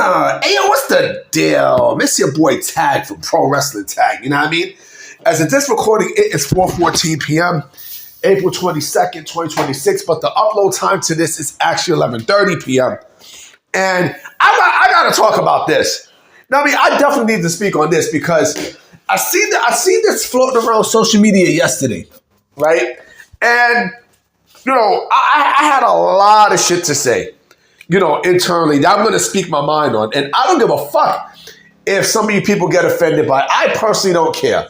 Hey, yo, what's the deal? Miss your boy Tag from Pro Wrestling Tag, you know what I mean? As of this recording, it is 4:14 p.m., April 22nd, 2026, but the upload time to this is actually 11:30 p.m. And I got to talk about this. Now, I mean, I definitely need to speak on this because I seen this floating around social media yesterday, right? And, you know, I had a lot of shit to say, you know, internally that I'm going to speak my mind on. And I don't give a fuck if some of you people get offended by it. I personally don't care.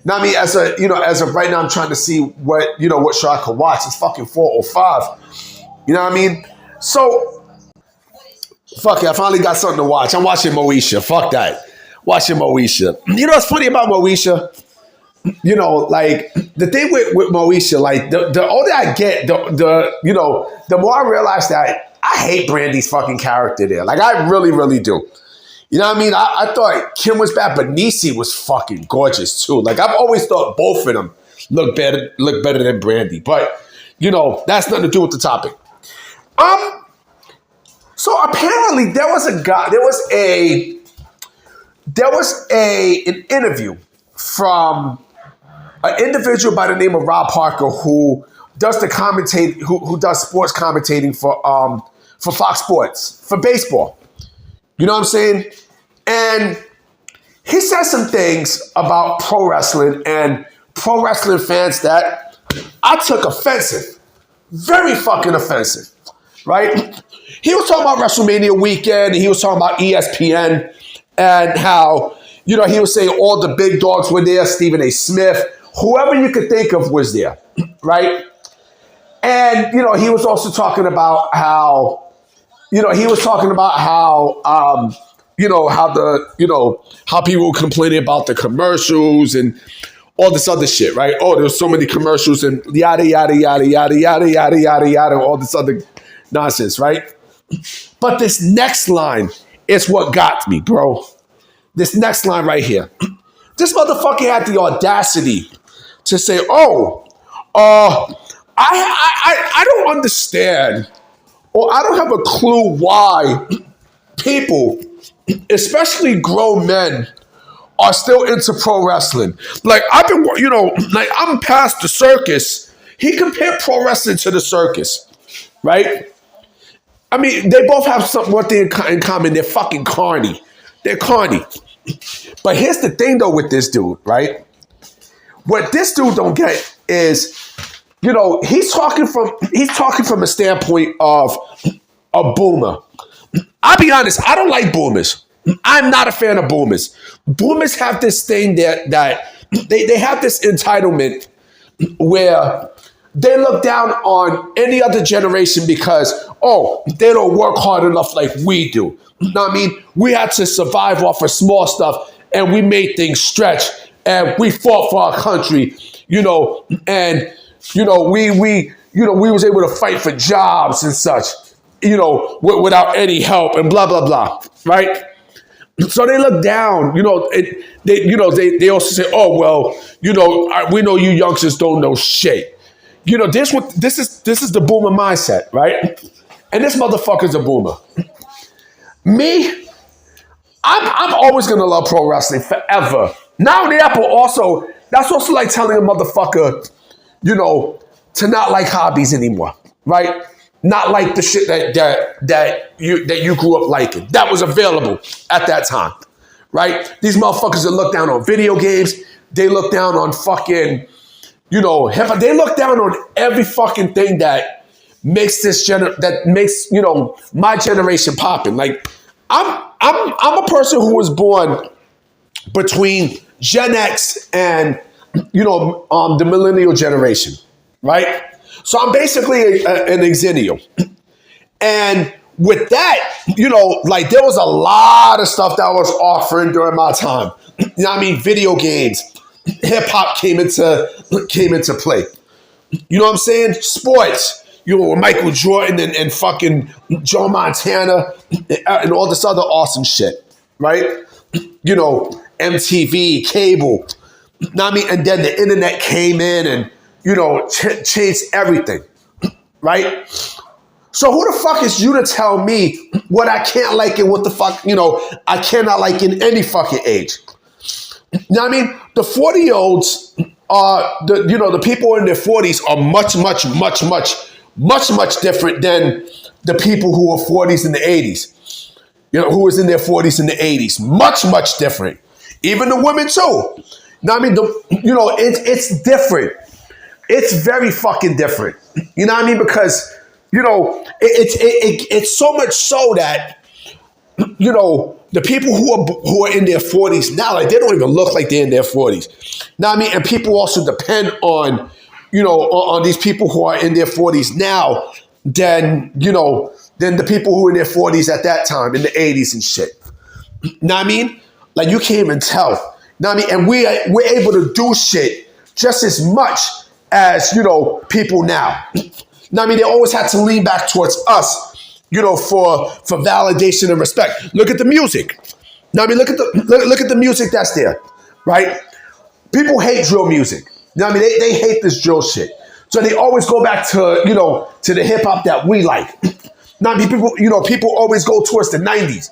Now, I mean, as of right now, I'm trying to see what show I can watch. It's fucking 4:05. You know what I mean? So, fuck it. I finally got something to watch. I'm watching Moesha. Fuck that. Watching Moesha. You know what's funny about Moesha? You know, like the thing with Moesha, like the older I get, the more I realize that I hate Brandy's fucking character there. Like I really, really do. You know what I mean? I thought Kim was bad, but Niecy was fucking gorgeous too. Like I've always thought both of them look better than Brandy. But you know, that's nothing to do with the topic. So apparently there was an interview from an individual by the name of Rob Parker who does who does sports commentating for Fox Sports for baseball. You know what I'm saying? And he said some things about pro wrestling and pro wrestling fans that I took offensive. Very fucking offensive. Right? He was talking about WrestleMania weekend. He was talking about ESPN and how, you know, he was saying all the big dogs were there. Stephen A. Smith, whoever you could think of was there. Right? And, you know, he was also talking about how, how people were complaining about the commercials and all this other shit, right? Oh, there's so many commercials and yada, yada, yada, yada, yada, yada, yada, yada, all this other nonsense, right? But this next line is what got me, bro. This next line right here. This motherfucker had the audacity to say, I don't understand, or I don't have a clue why people, especially grown men, are still into pro wrestling. Like I've been, you know, like I'm past the circus. He compared pro wrestling to the circus, right? I mean, they both have one thing in common. They're fucking carny. They're carny. But here's the thing, though, with this dude, right? What this dude don't get is, you know, he's talking from a standpoint of a boomer. I'll be honest, I don't like boomers. I'm not a fan of boomers. Boomers have this thing that they have this entitlement where they look down on any other generation because, they don't work hard enough like we do. You know what I mean? We had to survive off of small stuff and we made things stretch and we fought for our country, you know, and, you know, we was able to fight for jobs and such, you know, without any help and blah, blah, blah, right? So they look down, you know, they also say, we know you youngsters don't know shit. You know, this is the boomer mindset, right? And this motherfucker's a boomer. Me, I'm always gonna love pro wrestling forever. Not only that, but that's also like telling a motherfucker, you know, to not like hobbies anymore, right? Not like the shit that you grew up liking. That was available at that time, right? These motherfuckers that look down on video games, they look down on fucking, you know, hip-hop. They look down on every fucking thing that makes you know, my generation popping. Like I'm a person who was born between Gen X and, you know, the millennial generation, right? So I'm basically an exennial. And with that, you know, like there was a lot of stuff that was offering during my time. You know what I mean? Video games, hip hop came into play. You know what I'm saying? Sports, you know, Michael Jordan and fucking Joe Montana and all this other awesome shit, right? You know, MTV, cable. You know what I mean? And then the internet came in and, you know, changed everything, right? So who the fuck is you to tell me what I can't like and what the fuck, I cannot like in any fucking age? You know what I mean? The 40-year-olds are, the people in their 40s are much, much, much, much, much, much different than the people who are 40s in the 80s. Who was in their 40s in the 80s. Much, much different. Even the women too. You know what I mean? It's different. It's very fucking different. You know what I mean? Because, it's so much so that, the people who are in their 40s now, like, they don't even look like they're in their 40s. You know what I mean? And people also depend on, on these people who are in their 40s now than the people who were in their 40s at that time, in the 80s and shit. You know what I mean? Like, you can't even tell. You know what I mean? And we're able to do shit just as much as, people now. You know what I mean? They always had to lean back towards us, for validation and respect. Look at the music. You know what I mean? Look at the music that's there, right? People hate drill music. You know what I mean? They hate this drill shit. So they always go back to, to the hip hop that we like. Now, I mean, people always go towards the 90s.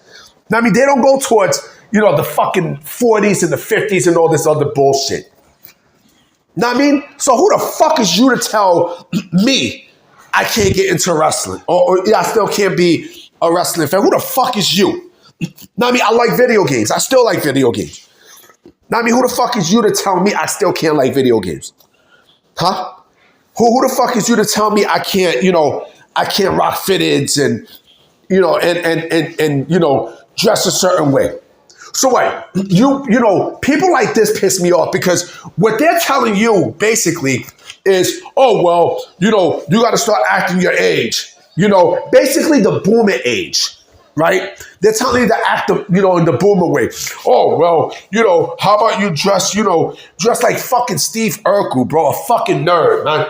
Now, I mean, they don't go towards, the fucking 40s and the 50s and all this other bullshit. Know what I mean? So who the fuck is you to tell me I can't get into wrestling? Or I still can't be a wrestling fan? Who the fuck is you? Know what I mean? I like video games. I still like video games. Know what I mean? Who the fuck is you to tell me I still can't like video games? Huh? Who the fuck is you to tell me I can't, I can't rock fitteds and, and dress a certain way? So what? People like this piss me off because what they're telling you basically is, oh, well, you got to start acting your age. Basically the boomer age, right? They're telling you to act, in the boomer way. Oh, well, how about you dress like fucking Steve Urkel, bro, a fucking nerd, man.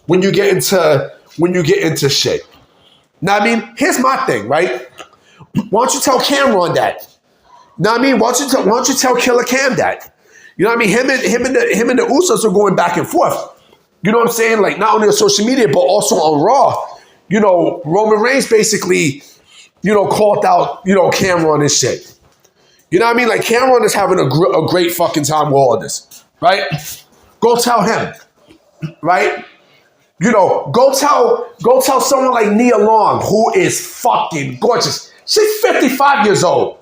When you get into shit. Now, I mean, here's my thing, right? Why don't you tell Cameron that? Know what I mean? Why don't you tell Killer Cam that? You know what I mean? Him and the Usos are going back and forth. You know what I'm saying? Like, not only on social media, but also on Raw. Roman Reigns basically, called out, Cameron and shit. You know what I mean? Like, Cameron is having a great fucking time with all this, right? Go tell him, right? Go tell someone like Nia Long, who is fucking gorgeous. She's 55 years old.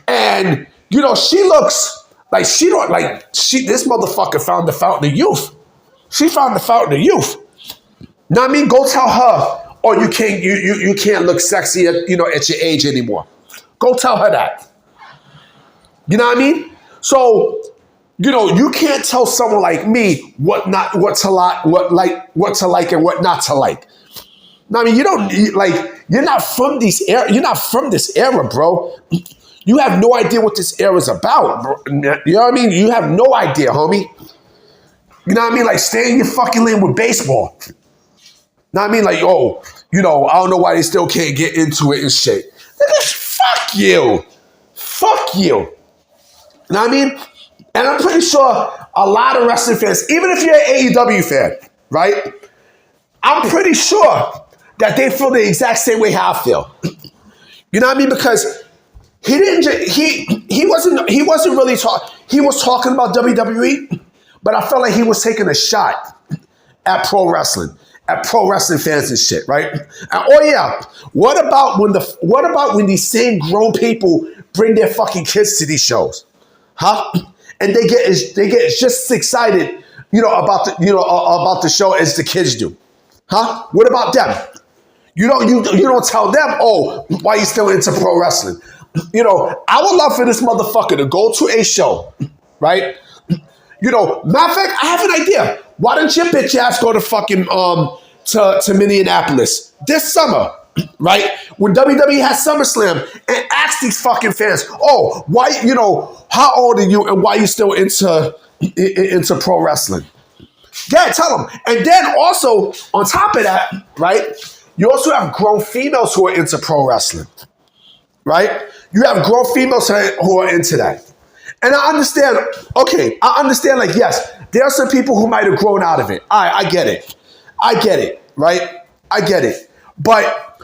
And, she looks like this motherfucker found the fountain of youth. She found the fountain of youth. Know what I mean? Go tell her, oh, you can't look sexy at your age anymore. Go tell her that. You know what I mean? So, you can't tell someone like me what to like and what not to like. I mean, you're not from this era, bro. You have no idea what this era is about, bro. You know what I mean? You have no idea, homie. You know what I mean? Like, stay in your fucking lane with baseball. You know what I mean? Like, oh, I don't know why they still can't get into it and shit. Fuck you. Fuck you. You know what I mean? And I'm pretty sure a lot of wrestling fans, even if you're an AEW fan, right? I'm pretty sure that they feel the exact same way how I feel. You know what I mean? Because he wasn't really talking. He was talking about WWE, but I felt like he was taking a shot at pro wrestling fans and shit, right? And, oh yeah, what about when these same grown people bring their fucking kids to these shows, huh? And they get just as excited, about the show as the kids do, huh? What about them? You don't tell them, oh, why you still into pro wrestling? I would love for this motherfucker to go to a show, right? Matter of fact, I have an idea. Why don't your bitch ass go to fucking to Minneapolis this summer, right? When WWE has SummerSlam, and ask these fucking fans, oh, why, how old are you and why you still into pro wrestling? Yeah, tell them. And then also, on top of that, right, you also have grown females who are into pro wrestling, right? You have grown females who are into that. And I understand, like, yes, there are some people who might have grown out of it. I get it, right? I get it. But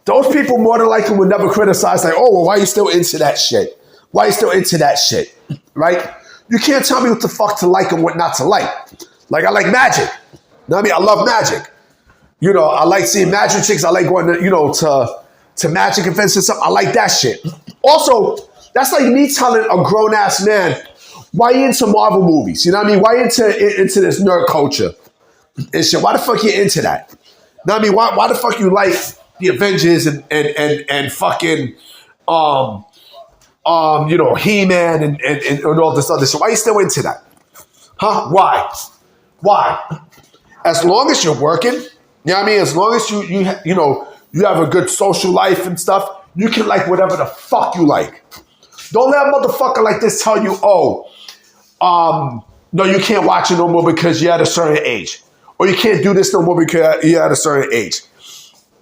those people more than likely would never criticize, like, oh, well, why are you still into that shit? Why are you still into that shit? Right? You can't tell me what the fuck to like and what not to like. Like, I like magic. You know what I mean? I love magic. You know, I like seeing magic chicks. I like going to, you know, to magic events and stuff. I like that shit. Also, that's like me telling a grown-ass man, why you into Marvel movies? You know what I mean? Why into this nerd culture and shit? Why the fuck you into that? You know what I mean? Why the fuck you like the Avengers and fucking you know, He-Man and all this other shit? Why you still into that? Huh? Why? As long as you're working, you know what I mean? As long as you know, you have a good social life and stuff, you can like whatever the fuck you like. Don't let a motherfucker like this tell you, oh, no, you can't watch it no more because you're at a certain age. Or you can't do this no more because you're at a certain age.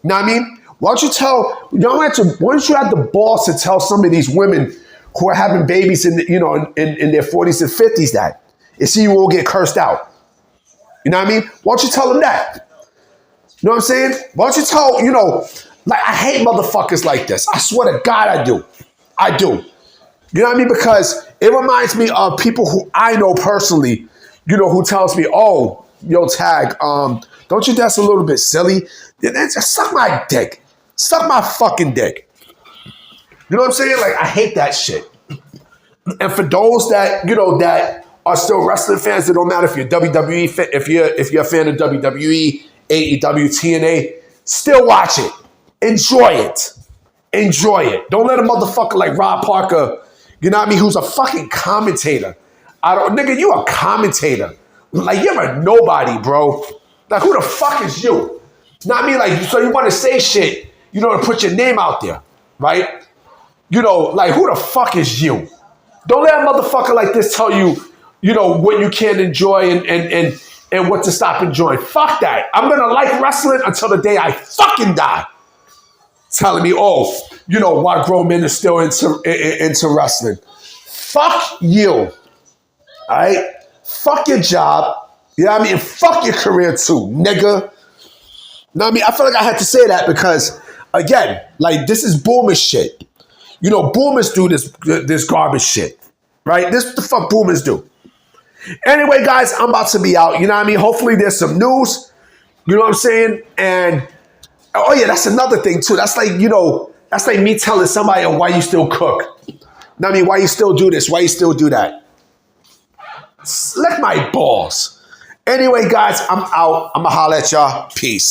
You know what I mean? Why don't you have the balls to tell some of these women who are having babies in their 40s and 50s that? And see, you will get cursed out. You know what I mean? Why don't you tell them that? You know what I'm saying? Why don't you tell, you know, like, I hate motherfuckers like this. I swear to God I do. I do. You know what I mean? Because it reminds me of people who I know personally, you know, who tells me, oh, yo, Tag, don't you think that's a little bit silly? Just suck my dick. Suck my fucking dick. You know what I'm saying? Like, I hate that shit. And for those that, you know, that are still wrestling fans, it don't matter if you're WWE fan, if you're a fan of WWE, AEW, TNA, still watch it. Enjoy it. Enjoy it. Don't let a motherfucker like Rob Parker, you know what I mean, who's a fucking commentator. Nigga, you a commentator. Like, you're a nobody, bro. Like, who the fuck is you? You know what I mean? Like, so you want to say shit, you know, to put your name out there, right? You know, like, who the fuck is you? Don't let a motherfucker like this tell you, you know, what you can't enjoy and what to stop enjoying. Fuck that. I'm going to like wrestling until the day I fucking die. Telling me, oh, you know, why grown men are still into wrestling. Fuck you. All right? Fuck your job. You know what I mean? And fuck your career too, nigga. You know what I mean? I feel like I had to say that because, again, like, this is boomer shit. You know, boomers do this garbage shit, right? This is what the fuck boomers do. Anyway, guys, I'm about to be out. You know what I mean? Hopefully there's some news. You know what I'm saying? And, oh yeah, that's another thing too. That's like, you know, that's like me telling somebody, oh, why you still cook? You know what I mean? Why you still do this? Why you still do that? Lick my balls. Anyway, guys, I'm out. I'm going to holler at y'all. Peace.